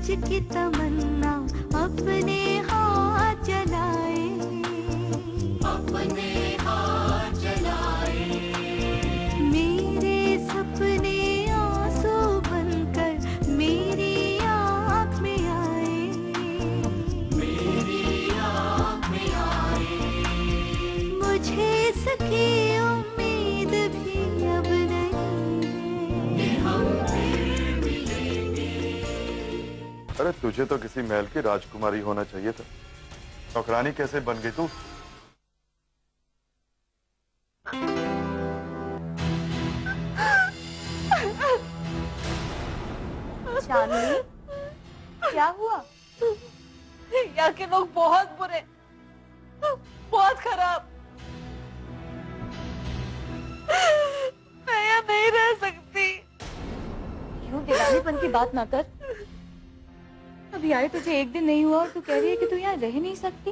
सच की तमन्ना अपने हाथ जलाए, अपने हाथ जलाए। मेरे सपने आंसू बनकर मेरी आँख में आए, मेरी आँख में आए। मुझे सकी उम्मीद भी अब नहीं है कि हम फिर मिलेंगे। अरे तुझे तो किसी महल की राजकुमारी होना चाहिए था, नौकरानी कैसे बन गई तू? चांदनी, क्या हुआ? यहाँ के लोग बहुत बुरे, बहुत खराब। मैं यहाँ नहीं रह सकती। क्यों दीवानीपन की बात ना कर। अभी आए तुझे एक दिन नहीं हुआ और तू कह रही है कि तू यहाँ रह नहीं सकती।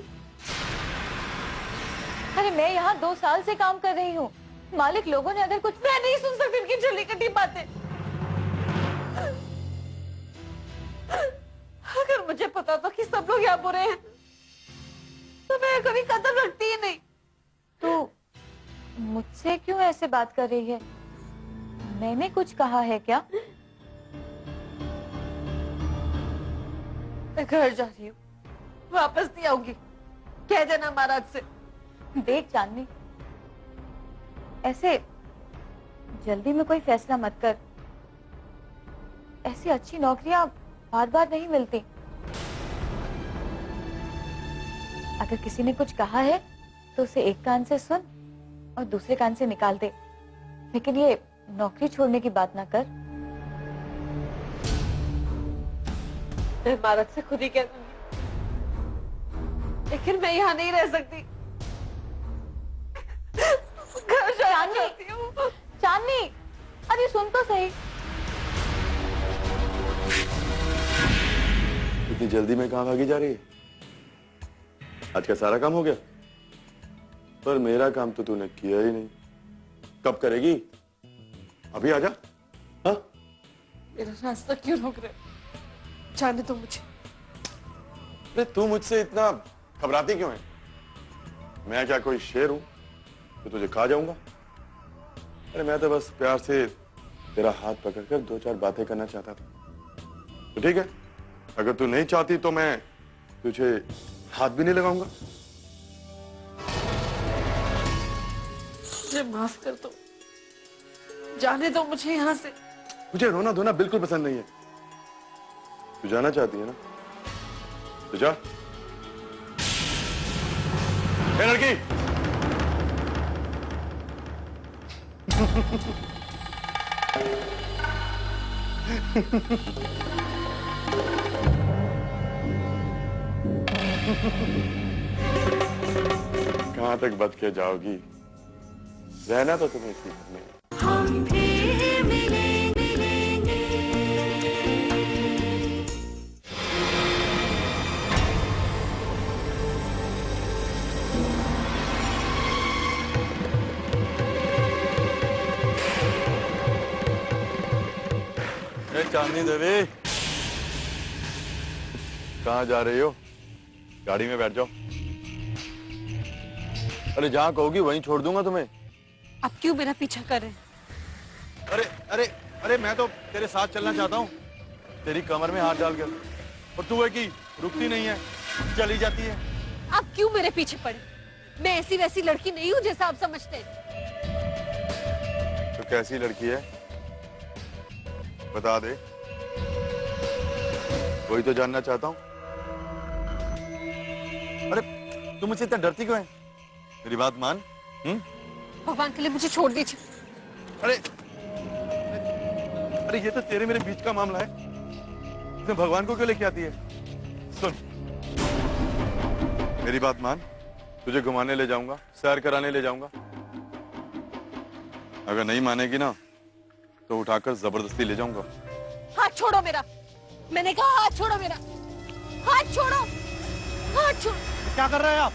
अरे मैं यहाँ 2 साल से काम कर रही हूँ। मालिक लोगों ने अगर कुछ, मैं नहीं सुन सकती इनकी जली कटी बातें। अगर मुझे पता था कि सब लोग यहाँ बुरे हैं तो मैं कभी कदर रखती ही नहीं। तू मुझसे क्यों ऐसे बात कर रही है? मैंने कुछ कहा है क्या? मैं घर जा रही हूँ, वापस नहीं आऊंगी। कह देना महाराज से। देख चांदनी, ऐसे जल्दी में कोई फैसला मत कर। ऐसी अच्छी नौकरियां बार बार नहीं मिलती। अगर किसी ने कुछ कहा है तो उसे एक कान से सुन और दूसरे कान से निकाल दे, लेकिन ये नौकरी छोड़ने की बात ना कर। मैं महाराज से खुद ही कह दूंगी, लेकिन मैं यहाँ नहीं रह सकती। घर जाना चाहती हूँ। चांदनी, अरे सुन तो सही। इतनी जल्दी में कहाँ भागी जा रही है? आज का सारा काम हो गया, पर मेरा काम तो तूने किया ही नहीं। कब करेगी? अभी आजा। हाँ, मेरा रास्ता क्यों रोक रहे? जाने दो मुझे। अरे तू मुझसे इतना घबराती क्यों है? मैं क्या कोई शेर हूं तो तुझे खा जाऊंगा? अरे मैं तो बस प्यार से तेरा हाथ पकड़कर 2-4 बातें करना चाहता था। तो ठीक है, अगर तू नहीं चाहती तो मैं तुझे हाथ भी नहीं लगाऊंगा। मुझे माफ कर दो, जाने दो मुझे यहाँ से। मुझे रोना धोना बिल्कुल पसंद नहीं है। तू जाना चाहती है ना, तो जा। ए लड़की, कहां तक बच के जाओगी? रहना तो तुम्हें इसी घर में। हम फिर मिलेंगे। चांदनी देवी, कहाँ जा रही हो? गाड़ी में बैठ जाओ। अरे जहाँ कहोगी वहीं छोड़ दूंगा तुम्हें। आप क्यों मेरा पीछा कर रहे हैं? अरे अरे अरे मैं तो तेरे साथ चलना चाहता हूँ, तेरी कमर में हाथ डाल कर, और तू है कि रुकती नहीं है, चली जाती है। आप क्यों मेरे पीछे पड़े? मैं ऐसी वैसी लड़की नहीं हूँ जैसा आप समझते हैं। तो कैसी लड़की है बता दे, वही तो जानना चाहता हूँ। अरे तुम मुझसे इतना डरती क्यों है? मेरी बात मान। भगवान के लिए मुझे छोड़ दीजिए। अरे अरे ये तो तेरे मेरे बीच का मामला है, इसमें भगवान को क्यों लेके आती है? सुन, मेरी बात मान, तुझे घुमाने ले जाऊंगा, सैर कराने ले जाऊंगा। अगर नहीं मानेगी ना तो उठाकर जबरदस्ती ले जाऊंगा। हाथ छोड़ो मेरा, मैंने कहा हाथ छोड़ो मेरा, हाथ छोड़ो, हाथ छोड़ो। क्या कर रहे हैं आप?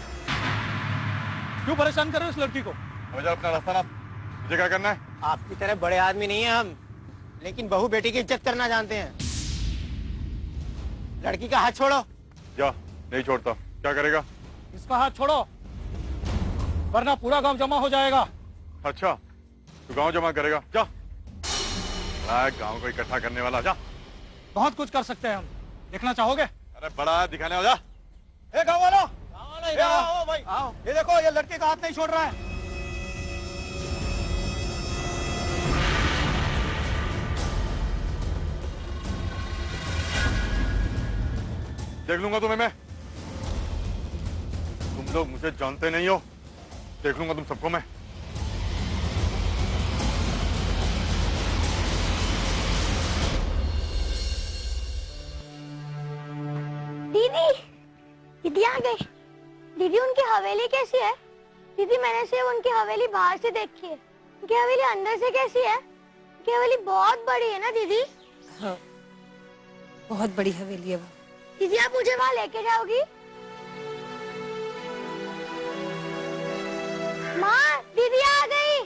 क्यों परेशान कर रहे हो इस लड़की को? मुझे अपना रास्ता ना, मुझे क्या करना है? आपकी तरह बड़े आदमी नहीं है हम, लेकिन बहू बेटी की इज्जत करना जानते हैं। लड़की का हाथ छोड़ो। जा, नहीं छोड़ता। क्या करेगा? इसका हाथ छोड़ो, वरना पूरा गांव जमा हो जाएगा। अच्छा, तू गांव जमा करेगा? जा, गांव को इकट्ठा करने वाला। जा, बहुत कुछ कर सकते हैं हम, देखना चाहोगे? अरे बड़ा दिखाने वाला। जा। ए गांव वालों, आओ भाई, आओ। ये देखो, ये लड़के का हाथ नहीं छोड़ रहा है। देख लूंगा तुम्हें मैं। तुम लोग मुझे जानते नहीं हो, देख लूंगा तुम सबको मैं। दीदी, दीदी आ गई। दीदी, उनकी हवेली कैसी है? दीदी, मैंने सिर्फ उनकी हवेली बाहर से देखी है, उनकी हवेली अंदर से कैसी है? उनकी हवेली बहुत बड़ी है ना दीदी? हाँ, बहुत बड़ी हवेली है वो। दीदी, आप मुझे वहाँ लेके जाओगी? माँ, दीदी आ गई।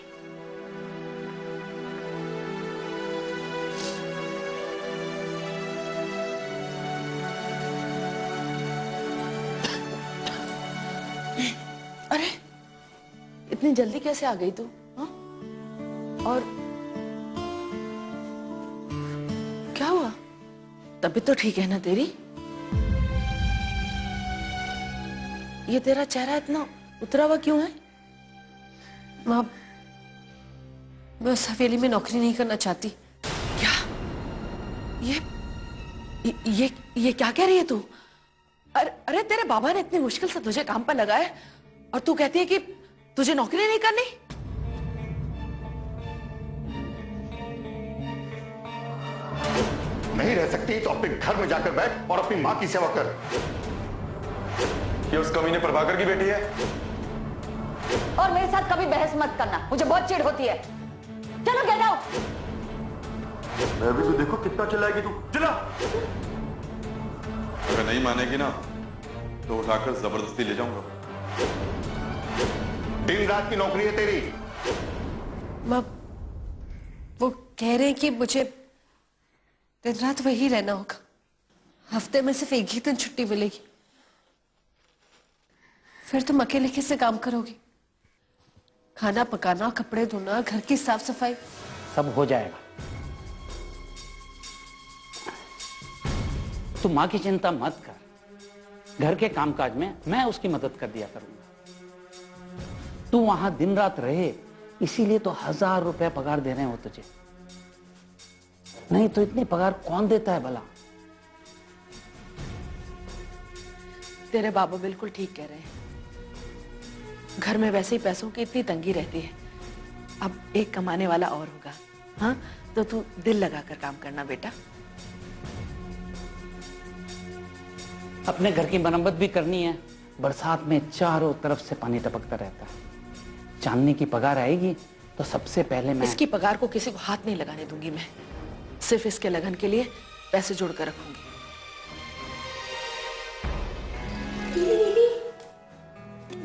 अरे, इतनी जल्दी कैसे आ गई तू? हाँ? और क्या हुआ? तबीयत तो ठीक है ना तेरी? ये तेरा चेहरा इतना उतरा हुआ क्यों है? माँ, मैं उस हवेली में नौकरी नहीं करना चाहती। क्या? ये क्या कह रही है तू? अरे तेरे बाबा ने इतनी मुश्किल से तुझे काम पर लगाया और तू कहती है कि तुझे नौकरी नहीं करनी? नहीं रह सकती तो अपने घर में जाकर बैठ और अपनी मां की सेवा कर। ये उस कमीने प्रभाकर की बेटी है। और मेरे साथ कभी बहस मत करना, मुझे बहुत चिढ़ होती है। चलो गेट आउट। मैं भी तो देखो कितना चिल्लाएगी तू। चिल्ला। अगर नहीं मानेगी ना तो उठाकर जबरदस्ती ले जाऊंगा। दिन रात की नौकरी है तेरी। माँ, वो कह रहे हैं कि मुझे दिन रात वही रहना होगा। हफ्ते में सिर्फ एक ही दिन छुट्टी मिलेगी। फिर तुम अकेले कैसे काम करोगी? खाना पकाना, कपड़े धोना, घर की साफ सफाई सब हो जाएगा। तू माँ की चिंता मत कर, घर के कामकाज में मैं उसकी मदद कर दिया करूंगा। तू वहां दिन रात रहे, इसीलिए तो 1000 रुपया पगार दे रहे हो तुझे। नहीं तो इतनी पगार कौन देता है भला? तेरे बाबा बिल्कुल ठीक कह रहे हैं। घर में वैसे ही पैसों की इतनी तंगी रहती है, अब एक कमाने वाला और होगा। हाँ, तो तू दिल लगाकर काम करना बेटा। अपने घर की मरम्मत भी करनी है। बरसात में चारों तरफ से पानी टपकता रहता है। चांदनी की पगार आएगी तो सबसे पहले मैं इसकी पगार को किसी को हाथ नहीं लगाने दूंगी। मैं सिर्फ इसके लगन के लिए पैसे जोड़ कर रखूंगी।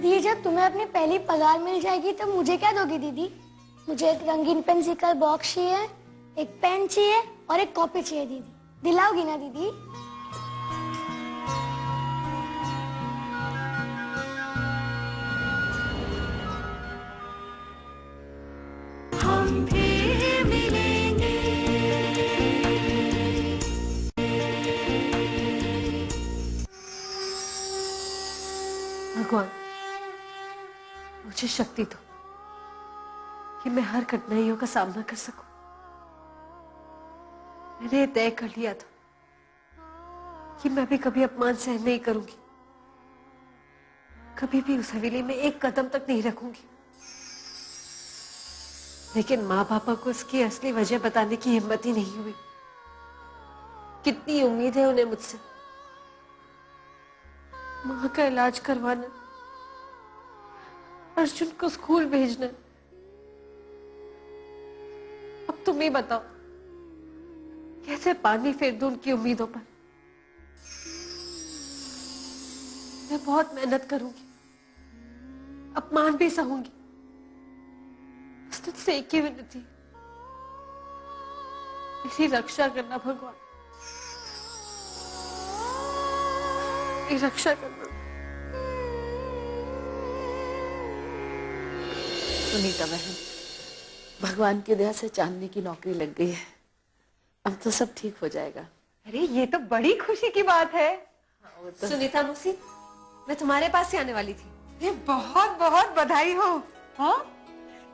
दीदी, जब तुम्हें अपनी पहली पगार मिल जाएगी तब मुझे क्या दोगी दीदी? मुझे एक रंगीन पेंसिल बॉक्स चाहिए, एक पेन चाहिए और एक कॉपी चाहिए दीदी। दिलाओगी ना दीदी? हम फिर मिलेंगे। भगवान, मुझे शक्ति दो कि मैं हर कठिनाइयों का सामना कर सकूं। मैंने तय कर लिया था कि मैं भी कभी अपमान सहन नहीं करूंगी, कभी भी उस हवेली में एक कदम तक नहीं रखूंगी। लेकिन माँ पापा को इसकी असली वजह बताने की हिम्मत ही नहीं हुई। कितनी उम्मीद है उन्हें मुझसे। माँ का इलाज करवाना, अर्जुन को स्कूल भेजना। अब तुम ही बताओ, कैसे पानी फेर दूं उनकी उम्मीदों पर? मैं बहुत मेहनत करूंगी, अपमान भी सहूंगी। बस तुझसे एक ही विनती, मेरी रक्षा करना भगवान। मेरी रक्षा करना। सुनीता बहन, भगवान की दया से चांदनी की नौकरी लग गई है। अब तो सब ठीक हो जाएगा। अरे ये तो बड़ी खुशी की बात है। सुनीता मौसी, मैं तुम्हारे पास ही आने वाली थी। ये बहुत बहुत बधाई हो। हाँ,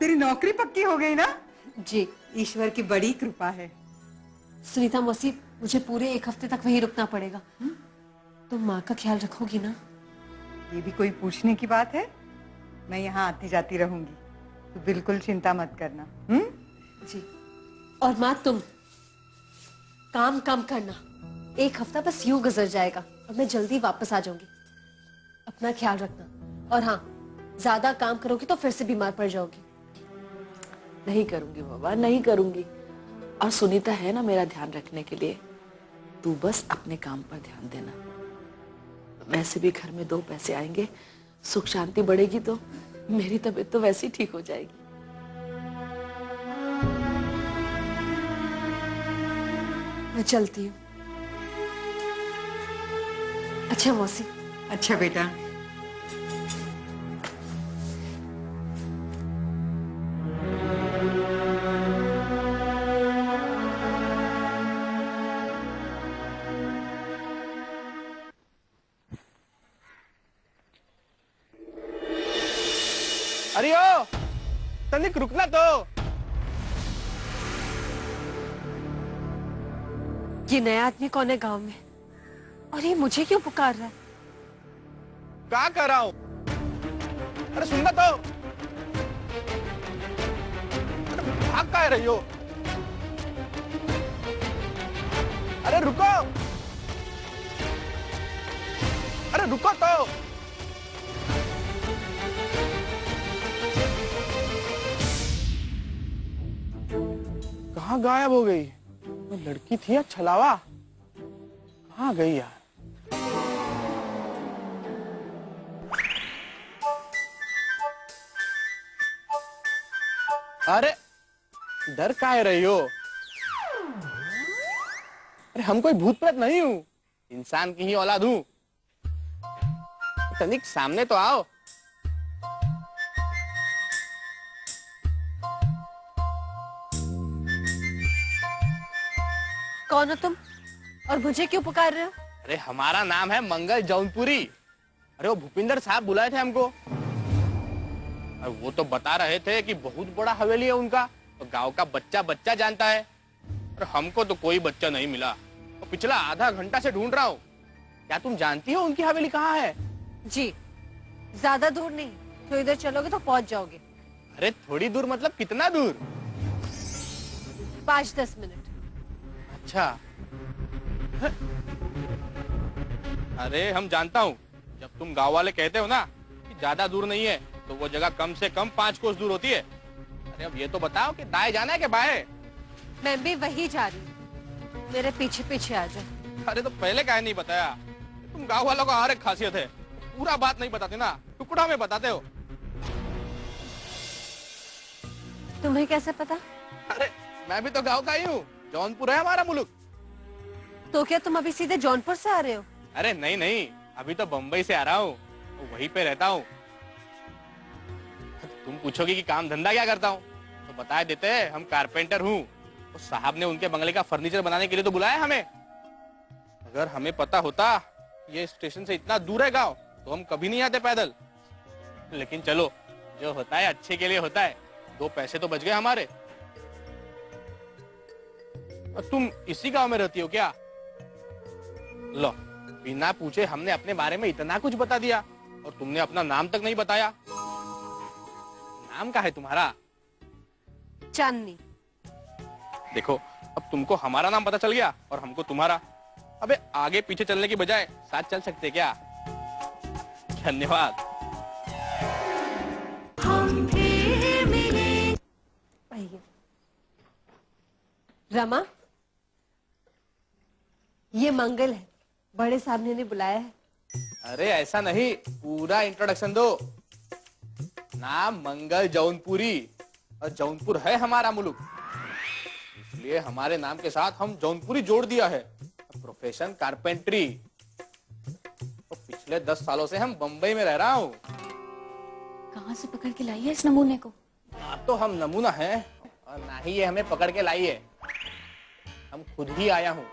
तेरी नौकरी पक्की हो गई ना? जी, ईश्वर की बड़ी कृपा है। सुनीता मौसी, मुझे पूरे 1 हफ्ते तक वहीं रुकना पड़ेगा। तुम माँ का ख्याल रखोगी ना? ये भी कोई पूछने की बात है? मैं यहाँ आती जाती रहूंगी, तो बिल्कुल चिंता मत करना। जी। और माँ, तुम काम कम करना। 1 हफ्ता बस यूं गुजर जाएगा और मैं जल्दी वापस आ जाऊंगी। अपना ख्याल रखना। और हाँ, ज्यादा काम करोगी तो फिर से बीमार पड़ जाओगी। नहीं करूंगी बाबा, नहीं करूंगी। और सुनीता है ना मेरा ध्यान रखने के लिए। तू बस अपने काम पर ध्यान देना। वैसे भी घर में 2 पैसे आएंगे, सुख शांति बढ़ेगी तो मेरी तबीयत तो वैसे ही ठीक हो जाएगी। मैं चलती हूँ। अच्छा मौसी। अच्छा बेटा। अरे ओ तनिक रुकना तो। ये नया आदमी कौन है गांव में? और ये मुझे क्यों पुकार रहा है? क्या कर रहा हूं? अरे सुनना तो। अरे भाग का रही हो? अरे रुको। अरे रुको तो। कहाँ गायब हो गई? वो लड़की थी या छलावा? कहाँ गई यार? अरे डर काहे रही हो? अरे हम कोई भूत प्रेत नहीं हूं, इंसान की ही औलाद हूं। तनिक सामने तो आओ। कौन हो तुम और मुझे क्यों पुकार रहे हो? अरे हमारा नाम है मंगल जौनपुरी। अरे वो भूपिंदर साहब बुलाए थे हमको। और वो तो बता रहे थे कि बहुत बड़ा हवेली है उनका, तो गांव का बच्चा बच्चा जानता है। और हमको तो कोई बच्चा नहीं मिला, तो पिछला आधा घंटा से ढूंढ रहा हूँ। क्या तुम जानती हो उनकी हवेली कहाँ है? जी, ज्यादा दूर नहीं, तो इधर चलोगे तो पहुंच जाओगे। अरे थोड़ी दूर मतलब कितना दूर? 5-10 मिनट। अच्छा। अरे हम जानता हूँ, जब तुम गांव वाले कहते हो ना कि ज्यादा दूर नहीं है, तो वो जगह कम से कम 5 कोस दूर होती है। अरे अब ये तो बताओ कि दाएं जाना है कि बाएं? मैं भी वही जा रही हूँ, मेरे पीछे पीछे आ जाओ। अरे तो पहले काहे नहीं बताया? तुम गांव वालों का हर एक खासियत है, पूरा बात नहीं बताते ना, टुकड़ा में बताते हो। तुम्हें कैसे पता? अरे मैं भी तो गांव का ही हूँ, जौनपुर है हमारा मुल्क। तो क्या तुम अभी सीधे जौनपुर से आ रहे हो? अरे नहीं नहीं, अभी तो बम्बई से आ रहा हूँ, तो वहीं पे रहता हूँ। तुम पूछोगे कि काम धंधा क्या करता हूँ, तो बता देते हैं, हम कारपेंटर हूँ। तो साहब ने उनके बंगले का फर्नीचर बनाने के लिए तो बुलाया हमें। अगर हमें पता होता ये स्टेशन से इतना दूर है गांव, तो हम कभी नहीं आते पैदल। लेकिन चलो, जो होता है अच्छे के लिए होता है। 2 पैसे तो बच गए हमारे। और तुम इसी गांव में रहती हो क्या? लो, बिना पूछे हमने अपने बारे में इतना कुछ बता दिया, और तुमने अपना नाम तक नहीं बताया। नाम क्या है तुम्हारा? चांदनी। देखो, अब तुमको हमारा नाम पता चल गया और हमको तुम्हारा। अबे आगे पीछे चलने की बजाय साथ चल सकते क्या? धन्यवाद। हम फिर मिलेंगे। आइए। रमा, ये मंगल है, बड़े साहब ने बुलाया है। अरे ऐसा नहीं, पूरा इंट्रोडक्शन दो। नाम मंगल जौनपुरी, और जौनपुर है हमारा मुल्क, इसलिए हमारे नाम के साथ हम जौनपुरी जोड़ दिया है। Profession carpentry. तो पिछले 10 सालों से हम बंबई में रह रहा हूँ। कहाँ से पकड़ के लाई है इस नमूने को? ना तो हम नमूना हैं और ना ही ये हमें पकड़ के लाई है, हम खुद ही आया हूँ।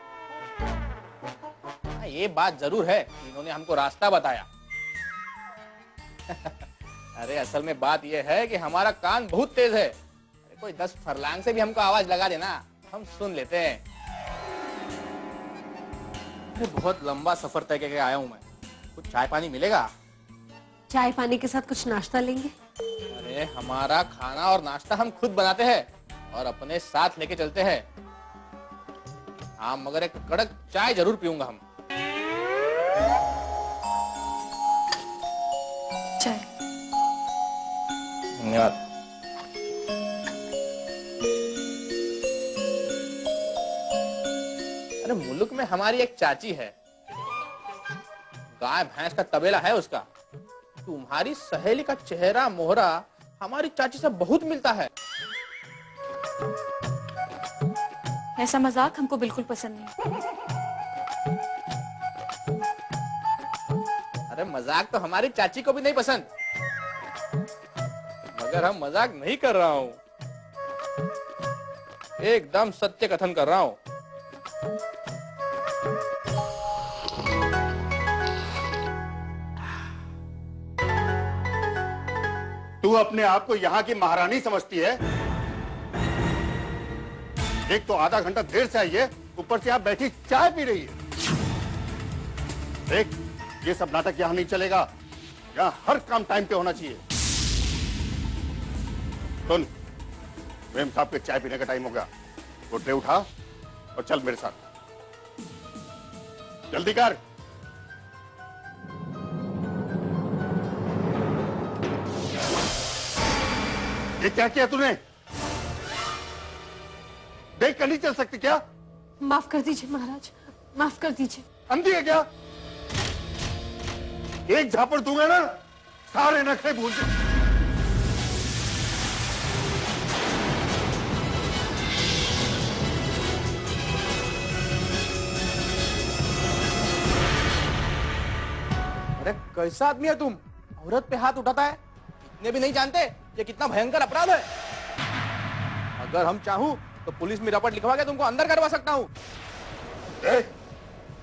ये बात जरूर है कि इन्होंने हमको रास्ता बताया। अरे असल में बात यह है कि हमारा कान बहुत तेज है। अरे कोई 10 फरलांग से भी हमको आवाज लगा देना, हम सुन लेते हैं। अरे बहुत लंबा सफर तय करके आया हूँ मैं, कुछ चाय पानी मिलेगा? चाय पानी के साथ कुछ नाश्ता लेंगे? अरे हमारा खाना और नाश्ता हम खुद बनाते हैं और अपने साथ लेके चलते हैं। हाँ, मगर एक कड़क चाय जरूर पीऊंगा हम। चाय। धन्यवाद। अरे मुल्क में हमारी एक चाची है, गाय भैंस का तबेला है उसका। तुम्हारी सहेली का चेहरा मोहरा हमारी चाची से बहुत मिलता है। ऐसा मजाक हमको बिल्कुल पसंद नहीं। अरे मजाक तो हमारी चाची को भी नहीं पसंद, मगर हम मजाक नहीं कर रहा हूँ, एकदम सत्य कथन कर रहा हूँ। तू अपने आप को यहाँ की महारानी समझती है? एक तो आधा घंटा देर से आई है, ऊपर से आप बैठी चाय पी रही है। देख, ये सब नाटक यहाँ नहीं चलेगा, यहाँ हर काम टाइम पे होना चाहिए। सुन, मेम साहब के चाय पीने का टाइम हो गया, वो ट्रे उठा और चल मेरे साथ, जल्दी कर। ये क्या किया तूने? देख कर नहीं चल सकती क्या? माफ कर दीजिए महाराज, माफ कर दीजिए। अंधी है क्या? एक झापड़ दूंगा ना, सारे नखरे भूल जाए। अरे कैसा आदमी है तुम, औरत पे हाथ उठाता है? इतने भी नहीं जानते ये कितना भयंकर अपराध है। अगर हम चाहूं तो पुलिस में रिपोर्ट लिखवा के तुमको अंदर करवा सकता हूं।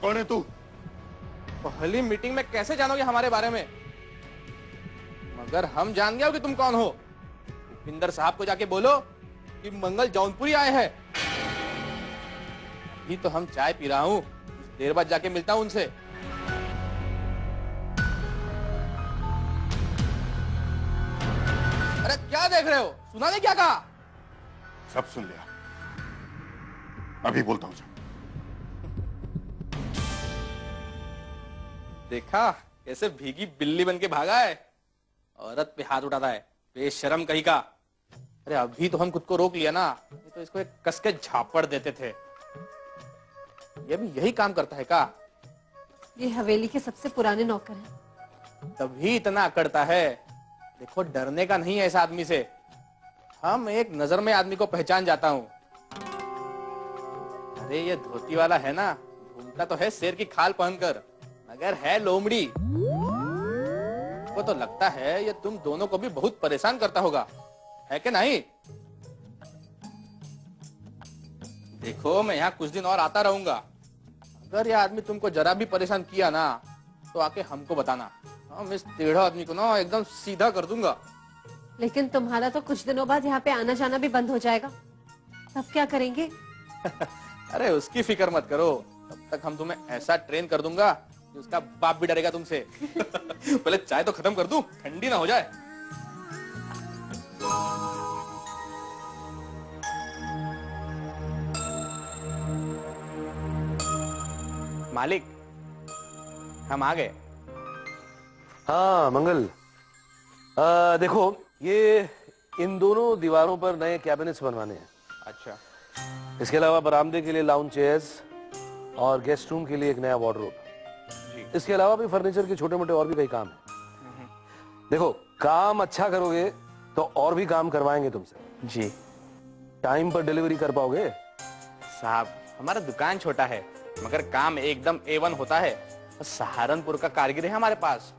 कौन है तू? पहली मीटिंग में कैसे जानोगे हमारे बारे में? मगर हम जान गए हो कि तुम कौन हो। भूपिंदर साहब को जाके बोलो कि मंगल जौनपुरी आए हैं। अभी तो हम चाय पी रहा हूं, कुछ देर बाद जाके मिलता हूं उनसे। अरे क्या देख रहे हो, सुना नहीं क्या कहा? सब सुन लिया, अभी बोलता हूं। देखा कैसे भीगी बिल्ली बन के भागा है, औरत पे हाथ उठाता है, बेशरम कहीं का। अरे अभी तो हम खुद को रोक लिया ना, नहीं तो इसको एक कस के झापड़ देते थे। ये भी यही काम करता है का? ये हवेली के सबसे पुराने नौकर हैं। तभी इतना अकड़ता है। देखो डरने का नहीं है इस आदमी से, हम एक नजर में आदमी को पहचान जाता हूं। अरे ये धोती वाला है ना, घूमता तो है शेर की खाल पहनकर, मगर है लोमड़ी। वो तो लगता है ये तुम दोनों को भी बहुत परेशान करता होगा, है कि नहीं? देखो मैं यहाँ कुछ दिन और आता रहूंगा, अगर ये आदमी तुमको जरा भी परेशान किया ना तो आके हमको बताना, हम इस टेढ़ा आदमी को ना एकदम सीधा कर दूंगा। लेकिन तुम्हारा तो कुछ दिनों बाद यहाँ पे आना जाना भी बंद हो जाएगा, तब क्या करेंगे? अरे उसकी फिक्र मत करो, तब तक हम तुम्हें ऐसा ट्रेन कर दूंगा कि उसका बाप भी डरेगा तुमसे। पहले चाय तो खत्म कर दूं, ठंडी ना हो जाए। मालिक हम आ गए। हाँ मंगल, देखो ये इन दोनों दीवारों पर नए कैबिनेट्स बनवाने हैं। अच्छा। इसके अलावा बरामदे के लिए लाउंज चेयर्स और गेस्ट रूम के लिए एक नया वार्डरोब। इसके अलावा भी फर्नीचर के छोटे मोटे और भी कई काम है। देखो काम अच्छा करोगे तो और भी काम करवाएंगे तुमसे। जी। टाइम पर डिलीवरी कर पाओगे? साहब हमारा दुकान छोटा है, मगर काम एकदम A1 होता है। सहारनपुर का कारीगर है हमारे पास,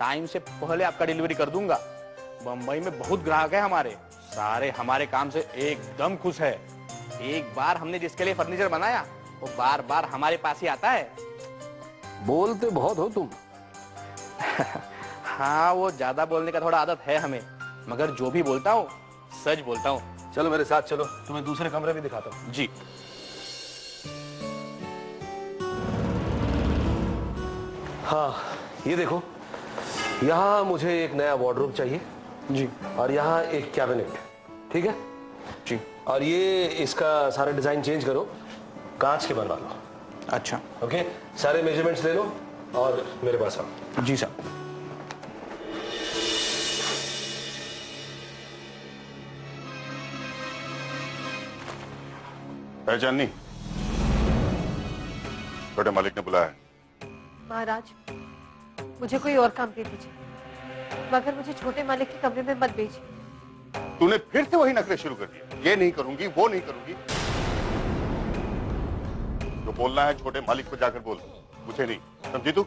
टाइम से पहले आपका डिलीवरी कर दूंगा। बंबई में बहुत ग्राहक है हमारे, सारे हमारे काम से एकदम खुश है। एक बार हमने जिसके लिए फर्नीचर बनाया वो बार बार हमारे पास ही आता है। बोलते बहुत हो तुम। हाँ, वो ज्यादा बोलने का थोड़ा आदत है हमें, मगर जो भी बोलता हूँ सच बोलता हूँ। चलो मेरे साथ चलो, तुम्हें दूसरे कमरे भी दिखाता हूँ। जी। हाँ, ये देखो, यहाँ मुझे एक नया वार्डरोब चाहिए जी, और यहाँ एक कैबिनेट, ठीक है जी। और ये इसका सारा डिजाइन चेंज करो, कांच के बनवा लो। अच्छा, ओके, सारे मेजरमेंट्स ले लो और मेरे पास आओ। जी साहब। पहचान नहीं? छोटे मालिक ने बुलाया है। महाराज, मुझे कोई और काम दे दीजिए, मगर मुझे छोटे मालिक के कमरे में मत भेजिए। तूने फिर से वही नखरे शुरू कर दिए, ये नहीं करूंगी, वो नहीं करूंगी। जो बोलना है छोटे मालिक को जाकर बोल, मुझे नहीं, समझी तू?